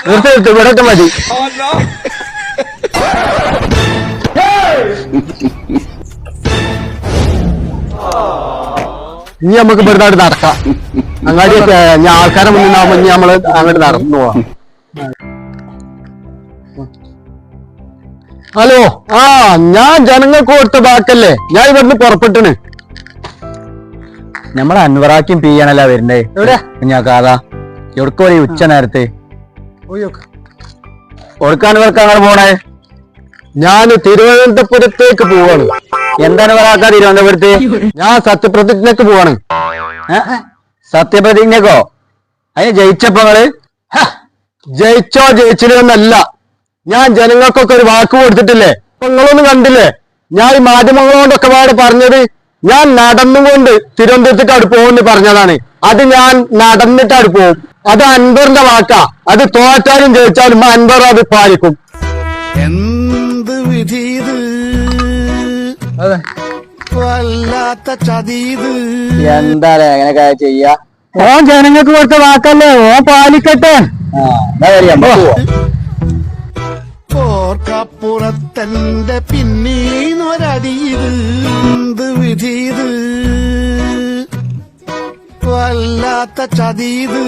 ഇവിടൊക്കെ മതി. ഇനി നമുക്ക് ഇവിടുന്ന് നടക്കാം. അങ്ങാടി ഞാൻ ആൾക്കാരെ മുന്നിൽ ഇനി നമ്മള് അങ്ങോട്ട് നടന്നു പോവാം. ഹലോ, ഞാൻ ജനങ്ങൾക്ക് കൊടുത്ത ബാക്കല്ലേ, ഞാൻ ഇവിടുന്ന് പുറപ്പെട്ടിന്. നമ്മളെ അൻവറാക്കും പിയാണല്ലോ വരണ്ടേ. എവിടെ ഞാൻ കാതാ എവിടക്കോ ഉച്ച നേരത്തെ കൊടുക്കാനവർക്കാണ് പോണേ. ഞാൻ തിരുവനന്തപുരത്തേക്ക് പോവാണ്. എന്താണ് പറയാ തിരുവനന്തപുരത്ത്? ഞാൻ സത്യപ്രതിജ്ഞക്ക് പോവാണ്. സത്യപ്രതിജ്ഞക്കോ? അതിന് ജയിച്ചപ്പോങ്ങള് ജയിച്ചോ ജയിച്ചില്ലെന്നല്ല, ഞാൻ ജനങ്ങൾക്കൊക്കെ ഒരു വാക്ക് കൊടുത്തിട്ടില്ലേ. അപ്പൊ നിങ്ങളൊന്നും കണ്ടില്ലേ, ഞാൻ ഈ മാധ്യമങ്ങളോടൊക്കെ പാട് പറഞ്ഞത് ഞാൻ നടന്നുകൊണ്ട് തിരുവനന്തപുരത്തേക്ക് അവിടെ പോകുമെന്ന് പറഞ്ഞതാണ്. അത് ഞാൻ നടന്നിട്ട് അവിടെ പോകും. അത് അൻവറിന്റെ വാക്കാ. അത് തോറ്റാലും ജയിച്ചാലും അൻവർ അത് പാലിക്കും. എന്ത് വിധീത് വല്ലാത്ത ചതീത്. എന്താ എങ്ങനെയൊക്കെ ചെയ്യാ? ഓൻ ജനങ്ങൾക്ക് കൊടുത്ത വാക്കല്ലേ, ഓൻ പാലിക്കട്ടെ. ഓർക്കപ്പുറത്തന്റെ പിന്നീന്നൊരടീത്. എന്ത് വിധീത് വല്ലാത്ത ചതീത്.